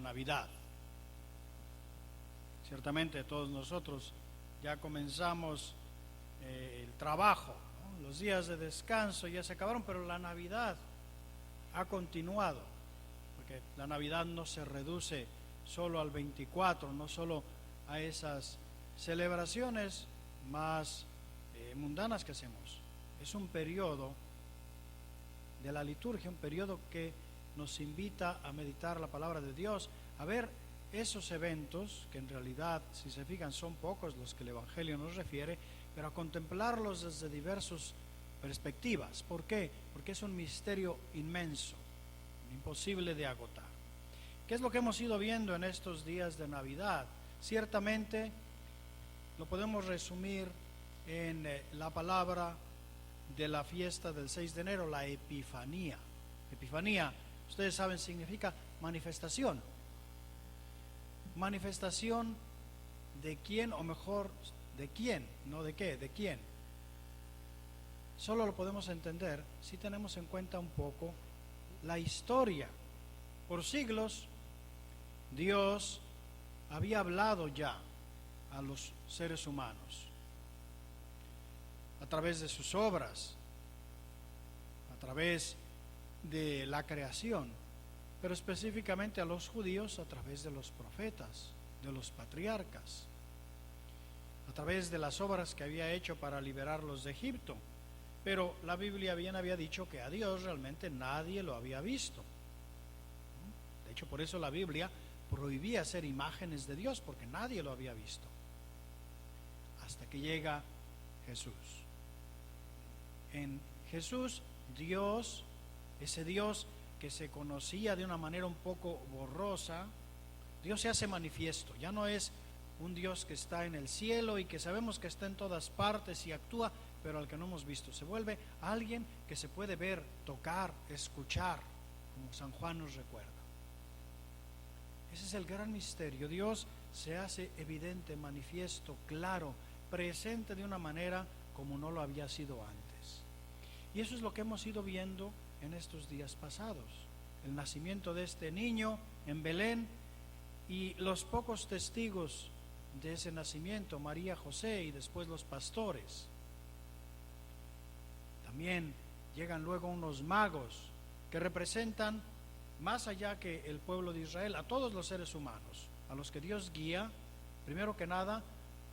la Navidad. Ciertamente todos nosotros ya comenzamos el trabajo, ¿no? Los días de descanso ya se acabaron, pero la Navidad ha continuado, porque la Navidad no se reduce solo al 24, no solo a esas celebraciones más mundanas que hacemos. Es un periodo de la liturgia, un periodo que nos invita a meditar la palabra de Dios, a ver esos eventos, que en realidad, si se fijan, son pocos los que el Evangelio nos refiere, pero a contemplarlos desde diversas perspectivas. ¿Por qué? Porque es un misterio inmenso, imposible de agotar. ¿Qué es lo que hemos ido viendo en estos días de Navidad? Ciertamente lo podemos resumir en la palabra de la fiesta del 6 de enero, la Epifanía. Epifanía, ustedes saben, significa manifestación. Manifestación de quién, o mejor, de quién, no de qué, de quién. Solo lo podemos entender si tenemos en cuenta un poco la historia. Por siglos, Dios había hablado ya a los seres humanos a través de sus obras, a través de la creación, pero específicamente a los judíos a través de los profetas, de los patriarcas, a través de las obras que había hecho para liberarlos de Egipto. Pero la Biblia bien había dicho que a Dios realmente nadie lo había visto. De hecho, por eso la Biblia prohibía hacer imágenes de Dios, porque nadie lo había visto. Hasta que llega Jesús. En Jesús, Dios, ese Dios que se conocía de una manera un poco borrosa, Dios se hace manifiesto. Ya no es un Dios que está en el cielo y que sabemos que está en todas partes y actúa, pero al que no hemos visto. Se vuelve alguien que se puede ver, tocar, escuchar, como San Juan nos recuerda. Ese es el gran misterio. Dios se hace evidente, manifiesto, claro, presente de una manera como no lo había sido antes. Y eso es lo que hemos ido viendo en estos días pasados. El nacimiento de este niño en Belén y los pocos testigos de ese nacimiento, María, José y después los pastores. También llegan luego unos magos que representan, más allá que el pueblo de Israel, a todos los seres humanos, a los que Dios guía, primero que nada,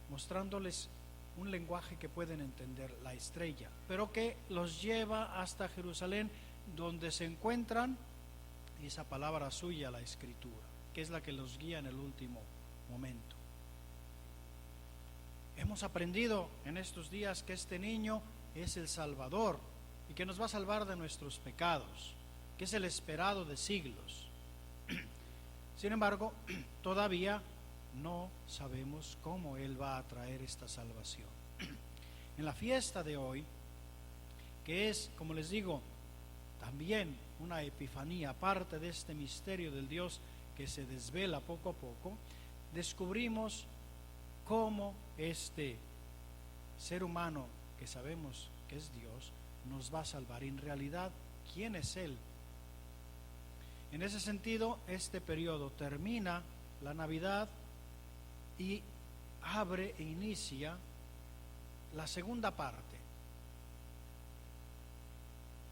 mostrándoles un lenguaje que pueden entender, la estrella, pero que los lleva hasta Jerusalén, donde se encuentran esa palabra suya, la Escritura, que es la que los guía en el último momento. Hemos aprendido en estos días que este niño es el Salvador y que nos va a salvar de nuestros pecados, que es el esperado de siglos. Sin embargo, todavía no sabemos cómo Él va a traer esta salvación. En la fiesta de hoy, que es, como les digo, también una epifanía, parte de este misterio del Dios que se desvela poco a poco, descubrimos cómo este ser humano que sabemos que es Dios nos va a salvar. En realidad, ¿quién es Él? En ese sentido, este periodo termina la Navidad y abre e inicia la segunda parte.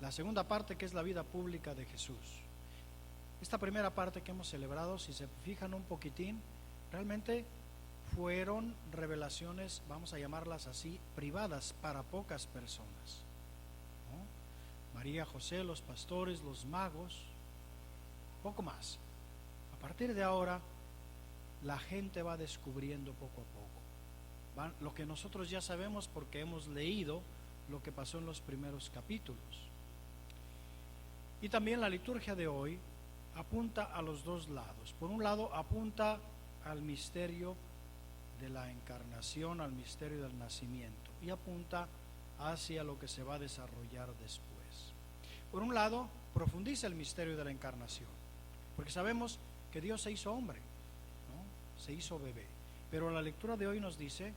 La segunda parte, que es la vida pública de Jesús. Esta primera parte que hemos celebrado, si se fijan un poquitín, realmente fueron revelaciones, vamos a llamarlas así, privadas para pocas personas, ¿no? María, José, los pastores, los magos, poco más. A partir de ahora, la gente va descubriendo poco a poco lo que nosotros ya sabemos porque hemos leído lo que pasó en los primeros capítulos. Y también la liturgia de hoy apunta a los dos lados. Por un lado, apunta al misterio de la encarnación, al misterio del nacimiento, y apunta hacia lo que se va a desarrollar después. Por un lado, profundiza el misterio de la encarnación, porque sabemos que Dios se hizo hombre, ¿no? Se hizo bebé. Pero la lectura de hoy nos dice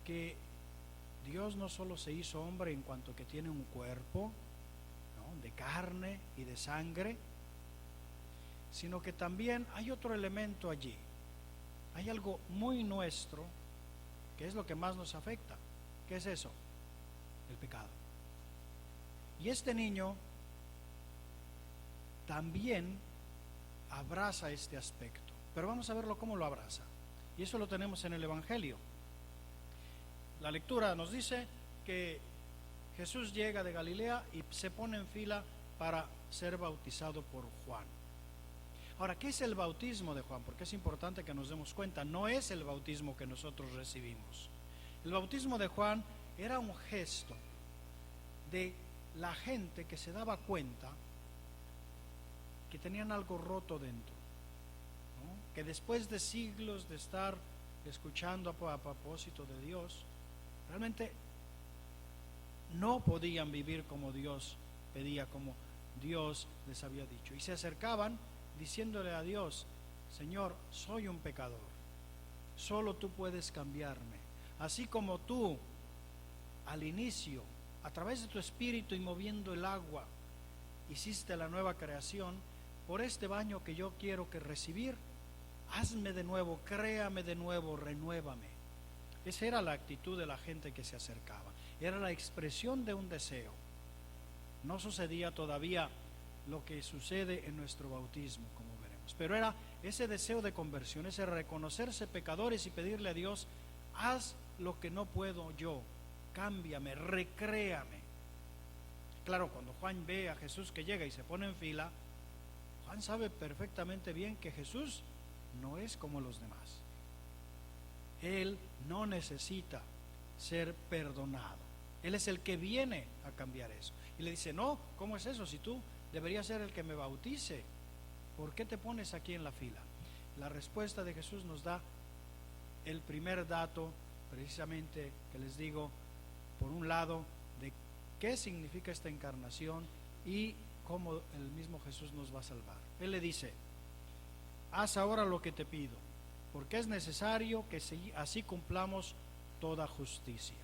que Dios no solo se hizo hombre en cuanto que tiene un cuerpo, ¿no?, de carne y de sangre, sino que también hay otro elemento allí. Hay algo muy nuestro, que es lo que más nos afecta. ¿Qué es eso? El pecado. Y este niño también abraza este aspecto, pero vamos a verlo cómo lo abraza. Y eso lo tenemos en el Evangelio. La lectura nos dice que Jesús llega de Galilea y se pone en fila para ser bautizado por Juan. Ahora, ¿qué es el bautismo de Juan? Porque es importante que nos demos cuenta, no es el bautismo que nosotros recibimos. El bautismo de Juan era un gesto de la gente que se daba cuenta que tenían algo roto dentro, ¿no? Que después de siglos de estar escuchando a propósito de Dios, realmente no podían vivir como Dios pedía, como Dios les había dicho. Y se acercaban diciéndole a Dios: Señor, soy un pecador, solo tú puedes cambiarme. Así como tú al inicio, a través de tu espíritu y moviendo el agua, hiciste la nueva creación, por este baño que yo quiero que recibir, hazme de nuevo, créame de nuevo, renuévame. Esa era la actitud de la gente que se acercaba, era la expresión de un deseo. No sucedía todavía lo que sucede en nuestro bautismo, como veremos, pero era ese deseo de conversión, ese reconocerse pecadores y pedirle a Dios: haz lo que no puedo yo, cámbiame, recréame. Claro, cuando Juan ve a Jesús que llega y se pone en fila, Juan sabe perfectamente bien que Jesús no es como los demás. Él no necesita ser perdonado. Él es el que viene a cambiar eso. Y le dice: no, ¿cómo es eso? Si tú deberías ser el que me bautice, ¿por qué te pones aquí en la fila? La respuesta de Jesús nos da el primer dato, precisamente, que les digo, por un lado, de qué significa esta encarnación y cómo el mismo Jesús nos va a salvar. Él le dice: haz ahora lo que te pido, porque es necesario que así cumplamos toda justicia.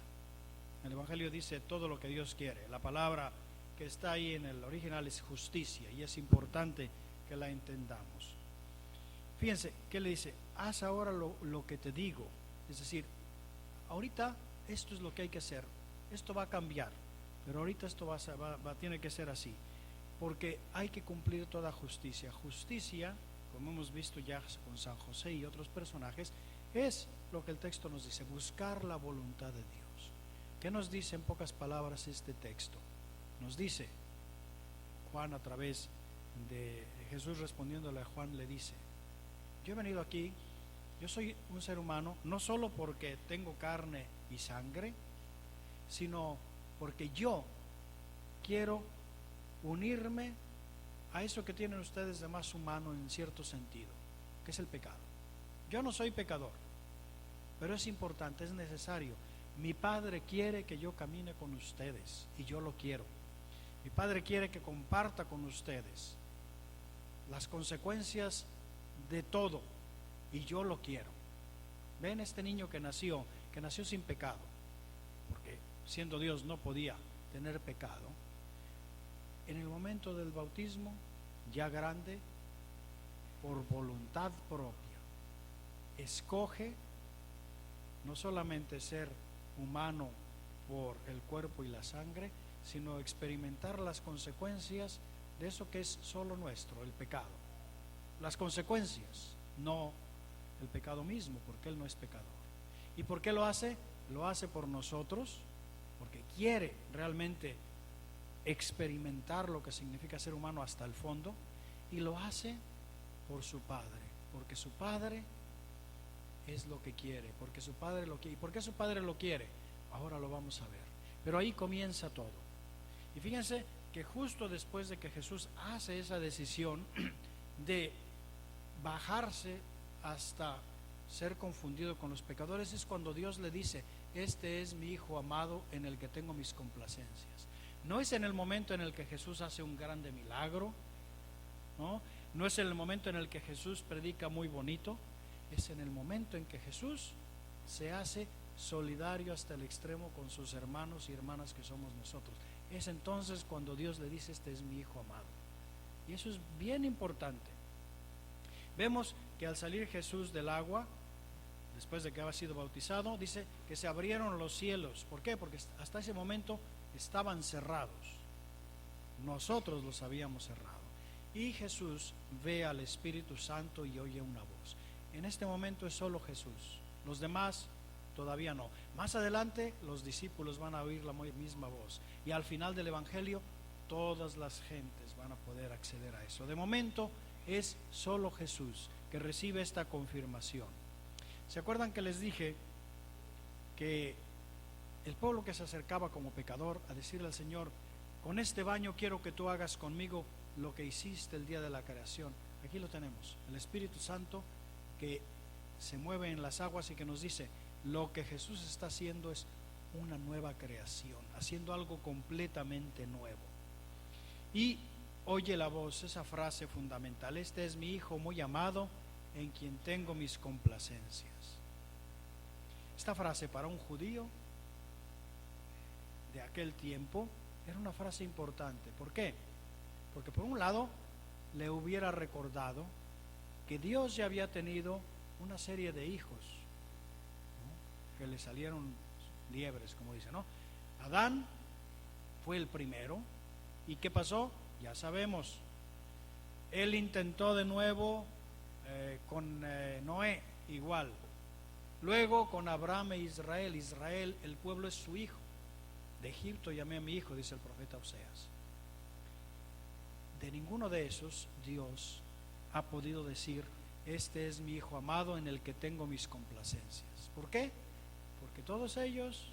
El Evangelio dice todo lo que Dios quiere. La palabra que está ahí en el original es justicia, y es importante que la entendamos. Fíjense que le dice: haz ahora lo que te digo. Es decir, ahorita esto es lo que hay que hacer, esto va a cambiar, pero ahorita esto tiene que ser así, porque hay que cumplir toda justicia. Justicia, como hemos visto ya con San José y otros personajes, es lo que el texto nos dice: buscar la voluntad de Dios. ¿Qué nos dice en pocas palabras este texto? Nos dice Juan, a través de Jesús respondiéndole a Juan, le dice: yo he venido aquí, yo soy un ser humano, no solo porque tengo carne y sangre, sino porque yo quiero unirme a eso que tienen ustedes de más humano en cierto sentido, que es el pecado. Yo no soy pecador, pero es importante, es necesario. Mi Padre quiere que yo camine con ustedes y yo lo quiero. Mi Padre quiere que comparta con ustedes las consecuencias de todo y yo lo quiero. Ven, este niño que nació sin pecado, porque siendo Dios no podía tener pecado, en el momento del bautismo, ya grande, por voluntad propia, escoge no solamente ser humano por el cuerpo y la sangre, sino experimentar las consecuencias de eso que es solo nuestro, el pecado. Las consecuencias, no el pecado mismo, porque Él no es pecador. ¿Y por qué lo hace? Lo hace por nosotros, porque quiere realmente experimentar lo que significa ser humano hasta el fondo, y lo hace por su Padre, porque su Padre es lo que quiere, porque su Padre lo quiere. ¿Y por qué su Padre lo quiere? Ahora lo vamos a ver, pero ahí comienza todo. Y fíjense que justo después de que Jesús hace esa decisión de bajarse hasta ser confundido con los pecadores, es cuando Dios le dice: este es mi Hijo amado en el que tengo mis complacencias. No es en el momento en el que Jesús hace un grande milagro, no es en el momento en el que Jesús predica muy bonito, es en el momento en que Jesús se hace solidario hasta el extremo con sus hermanos y hermanas que somos nosotros. Es entonces cuando Dios le dice: este es mi Hijo amado. Y eso es bien importante, Vemos que al salir Jesús del agua, después de que había sido bautizado, dice que se abrieron los cielos. ¿Por qué? Porque hasta ese momento estaban cerrados. Nosotros los habíamos cerrado. Y Jesús ve al Espíritu Santo y oye una voz. En este momento es solo Jesús. Los demás todavía no. Más adelante los discípulos van a oír la misma voz. Y al final del Evangelio todas las gentes van a poder acceder a eso. De momento es solo Jesús que recibe esta confirmación. ¿Se acuerdan que les dije que el pueblo que se acercaba como pecador a decirle al Señor: con este baño quiero que tú hagas conmigo lo que hiciste el día de la creación? Aquí lo tenemos, el Espíritu Santo que se mueve en las aguas y que nos dice: lo que Jesús está haciendo es una nueva creación, haciendo algo completamente nuevo. Y oye la voz, esa frase fundamental: este es mi Hijo muy amado, en quien tengo mis complacencias. Esta frase para un judío de aquel tiempo era una frase importante. ¿Por qué? Porque por un lado le hubiera recordado que Dios ya había tenido una serie de hijos, ¿no?, que le salieron liebres, como dice, ¿no? Adán fue el primero. ¿Y qué pasó? Ya sabemos. Él intentó de nuevo con Noé, igual. Luego con Abraham e Israel. Israel, el pueblo, es su hijo. De Egipto llamé a mi hijo, dice el profeta Oseas. De ninguno de esos Dios ha podido decir: este es mi Hijo amado en el que tengo mis complacencias. ¿Por qué? Porque todos ellos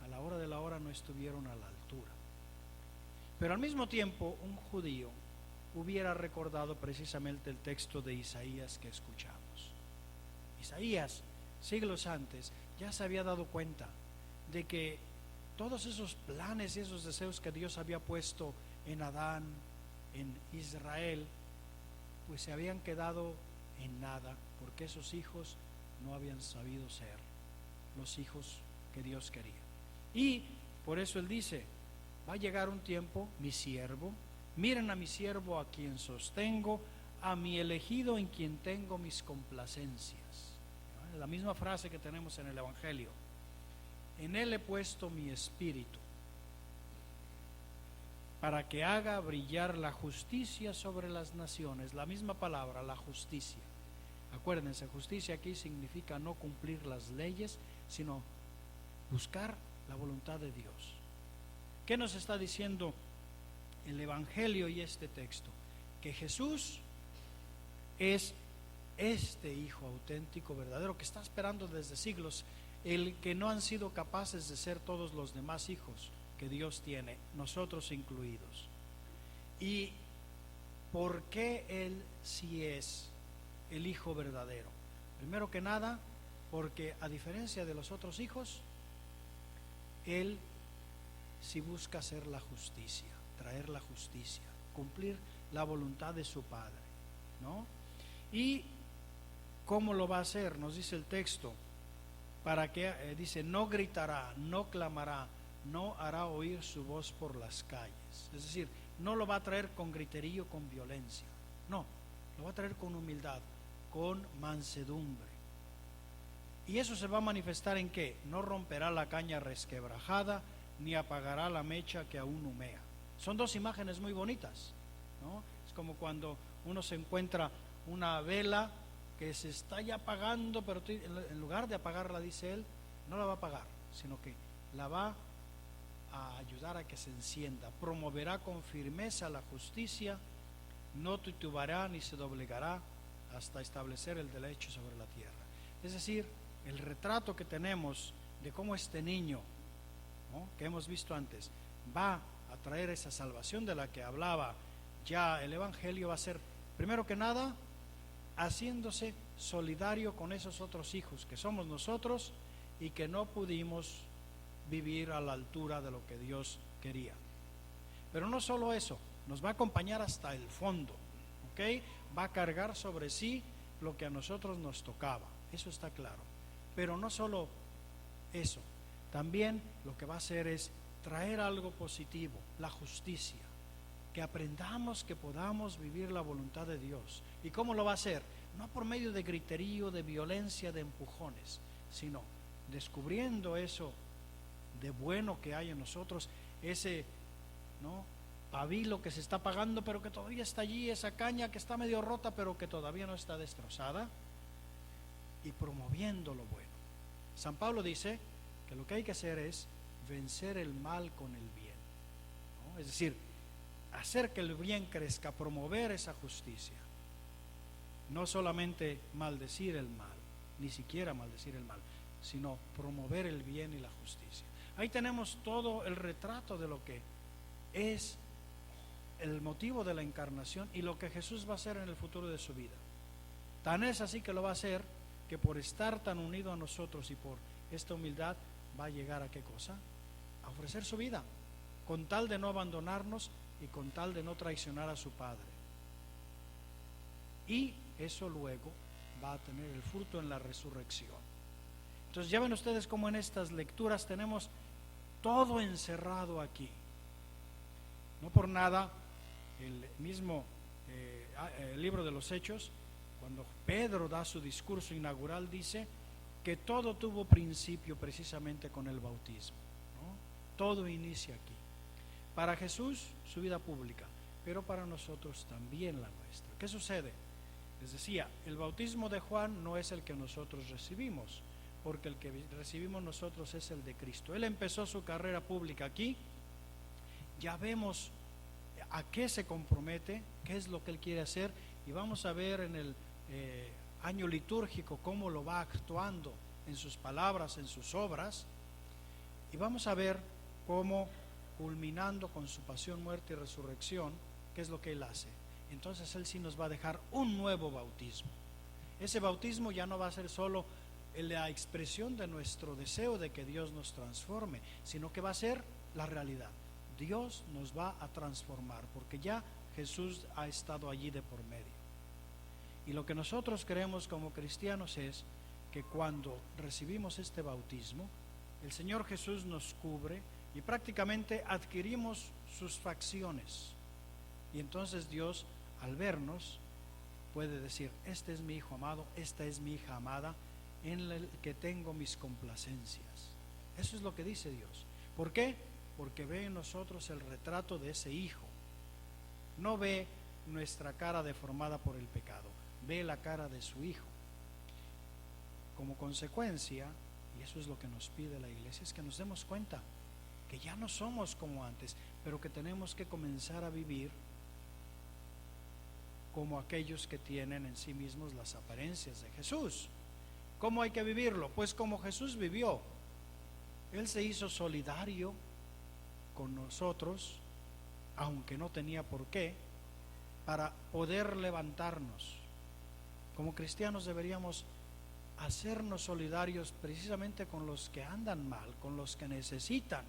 a la hora de la hora no estuvieron a la altura. Pero al mismo tiempo un judío hubiera recordado precisamente el texto de Isaías que escuchamos. Isaías, siglos antes, ya se había dado cuenta de que todos esos planes y esos deseos que Dios había puesto en Adán, en Israel, pues se habían quedado en nada, porque esos hijos no habían sabido ser los hijos que Dios quería. Y por eso Él dice: va a llegar un tiempo, mi siervo, miren a mi siervo a quien sostengo, a mi elegido en quien tengo mis complacencias. La misma frase que tenemos en el Evangelio: en Él he puesto mi espíritu, para que haga brillar la justicia sobre las naciones. La misma palabra, la justicia. Acuérdense, justicia aquí significa no cumplir las leyes, sino buscar la voluntad de Dios. ¿Qué nos está diciendo el Evangelio y este texto? Que Jesús es este Hijo auténtico, verdadero, que está esperando desde siglos, el que no han sido capaces de ser todos los demás hijos que Dios tiene, nosotros incluidos. ¿Y por qué Él sí es el Hijo verdadero? Primero que nada, porque a diferencia de los otros hijos, Él sí busca hacer la justicia, traer la justicia, cumplir la voluntad de su Padre, ¿no? ¿Y cómo lo va a hacer? Nos dice el texto: para que, dice, no gritará, no clamará, no hará oír su voz por las calles. Es decir, no lo va a traer con griterío, con violencia. No, lo va a traer con humildad, con mansedumbre. ¿Y eso se va a manifestar en qué? No romperá la caña resquebrajada, ni apagará la mecha que aún humea. Son dos imágenes muy bonitas, ¿no? Es como cuando uno se encuentra una vela que se está ya apagando, pero en lugar de apagarla, dice él, no la va a apagar, sino que la va a ayudar a que se encienda. Promoverá con firmeza la justicia, no titubeará ni se doblegará hasta establecer el derecho sobre la tierra. Es decir, el retrato que tenemos de cómo este niño, ¿no?, que hemos visto antes, va a traer esa salvación de la que hablaba ya el Evangelio, va a ser, primero que nada, haciéndose solidario con esos otros hijos que somos nosotros y que no pudimos vivir a la altura de lo que Dios quería. Pero no solo eso, nos va a acompañar hasta el fondo, ¿ok? Va a cargar sobre sí lo que a nosotros nos tocaba, eso está claro. Pero no solo eso, también lo que va a hacer es traer algo positivo, la justicia, que aprendamos, que podamos vivir la voluntad de Dios. ¿Y cómo lo va a hacer? no por medio de griterío, de violencia, de empujones, sino descubriendo eso de bueno que hay en nosotros, ese, ¿no?, pabilo que se está apagando pero que todavía está allí, esa caña que está medio rota pero que todavía no está destrozada, y promoviendo lo bueno. San Pablo dice que lo que hay que hacer es vencer el mal con el bien, ¿no? Es decir, hacer que el bien crezca, promover esa justicia, no solamente maldecir el mal, ni siquiera maldecir el mal, sino promover el bien y la justicia. Ahí tenemos todo el retrato de lo que es el motivo de la encarnación y lo que Jesús va a hacer en el futuro de su vida. Tan es así que lo va a hacer, que por estar tan unido a nosotros y por esta humildad va a llegar a ¿qué cosa? A ofrecer su vida, con tal de no abandonarnos y con tal de no traicionar a su Padre. Y eso luego va a tener el fruto en la resurrección. Entonces ya ven ustedes cómo en estas lecturas tenemos todo encerrado aquí. No por nada el mismo el libro de los Hechos, cuando Pedro da su discurso inaugural, dice que todo tuvo principio precisamente con el bautismo, ¿no? Todo inicia aquí. Para Jesús su vida pública, pero para nosotros también la nuestra. ¿Qué sucede? Les decía, el bautismo de Juan no es el que nosotros recibimos, porque el que recibimos nosotros es el de Cristo. Él empezó su carrera pública aquí, ya vemos a qué se compromete, qué es lo que él quiere hacer, y vamos a ver en el año litúrgico cómo lo va actuando en sus palabras, en sus obras, y vamos a ver cómo, culminando con su pasión, muerte y resurrección, qué es lo que él hace. Entonces él sí nos va a dejar un nuevo bautismo. Ese bautismo ya no va a ser solo la expresión de nuestro deseo de que Dios nos transforme, sino que va a ser la realidad. Dios nos va a transformar, porque ya Jesús ha estado allí de por medio. Y lo que nosotros creemos como cristianos es que cuando recibimos este bautismo, el Señor Jesús nos cubre y prácticamente adquirimos sus facciones. Y entonces Dios, al vernos, puede decir: este es mi hijo amado, esta es mi hija amada, en el que tengo mis complacencias. Eso es lo que dice Dios. ¿Por qué? Porque ve en nosotros el retrato de ese hijo. No ve nuestra cara deformada por el pecado, ve la cara de su hijo. Como consecuencia, y eso es lo que nos pide la iglesia, es que nos demos cuenta que ya no somos como antes, pero que tenemos que comenzar a vivir como aquellos que tienen en sí mismos las apariencias de Jesús. ¿Cómo hay que vivirlo? Pues como Jesús vivió. Él se hizo solidario con nosotros, aunque no tenía por qué, para poder levantarnos. Como cristianos deberíamos hacernos solidarios precisamente con los que andan mal, con los que necesitan,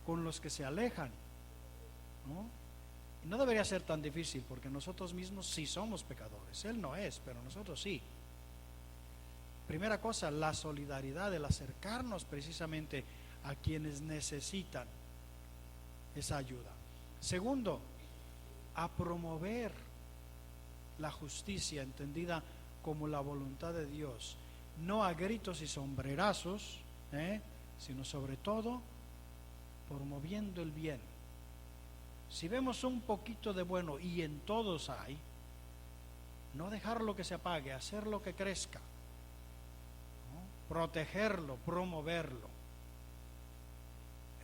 con los que se alejan, ¿no? Y no debería ser tan difícil, porque nosotros mismos sí somos pecadores. Él no es, pero nosotros sí. Primera cosa, la solidaridad, el acercarnos precisamente a quienes necesitan esa ayuda. Segundo, a promover la justicia entendida como la voluntad de Dios, no a gritos y sombrerazos, sino sobre todo promoviendo el bien. Si vemos un poquito de bueno, y en todos hay, no dejarlo que se apague, hacerlo que crezca, ¿no? Protegerlo, promoverlo.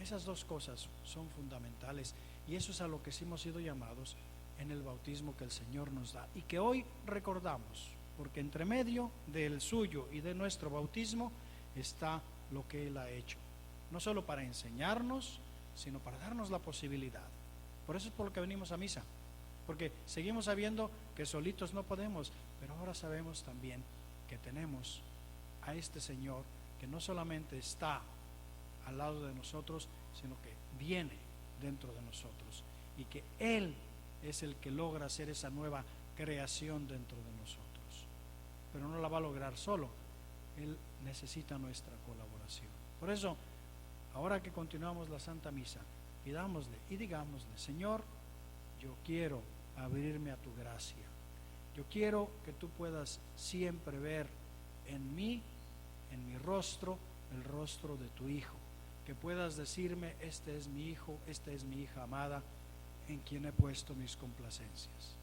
Esas dos cosas son fundamentales, y eso es a lo que sí hemos sido llamados en el bautismo que el Señor nos da y que hoy recordamos, porque entre medio del suyo y de nuestro bautismo está lo que Él ha hecho, no solo para enseñarnos, sino para darnos la posibilidad. Por eso es por lo que venimos a misa, porque seguimos sabiendo que solitos no podemos, pero ahora sabemos también que tenemos a este Señor que no solamente está al lado de nosotros, sino que viene dentro de nosotros, y que Él es el que logra hacer esa nueva creación dentro de nosotros, pero no la va a lograr solo. Él necesita nuestra colaboración. Por eso, ahora que continuamos la Santa Misa, pidámosle y digámosle: Señor, yo quiero abrirme a tu gracia, Yo quiero que tú puedas siempre ver en mí, en mi rostro, el rostro de tu Hijo. Que puedas decirme, este es mi Hijo, esta es mi hija amada, en quien he puesto mis complacencias.